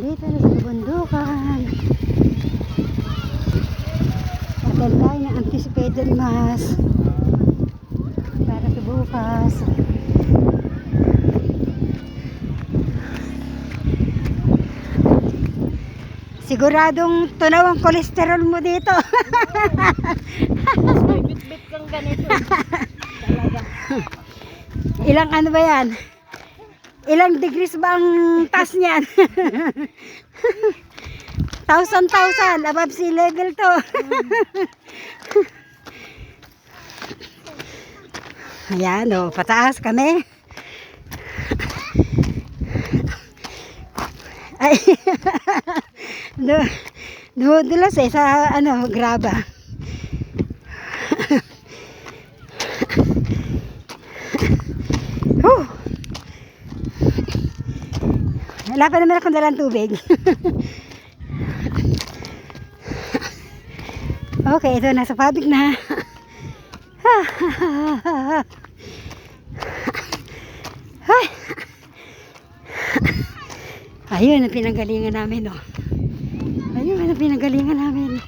Nandito na sa kabundukan. Attend tayo ng anticipated mass para sa bukas. Siguradong tunaw ang kolesterol mo dito. Mas may bit-bit kang ganito. Talaga. Ilang ano ba yan? Ilang degrees ba ang taas niyan? 1,000 above sea level to. Ayan o, pataas kami. Ay, dulas sa ano, graba. Wala pa naman akong dalang tubig. Okay, ito nasa public na. Ayun ang pinanggalingan namin, oh. Ayun ang pinanggalingan namin.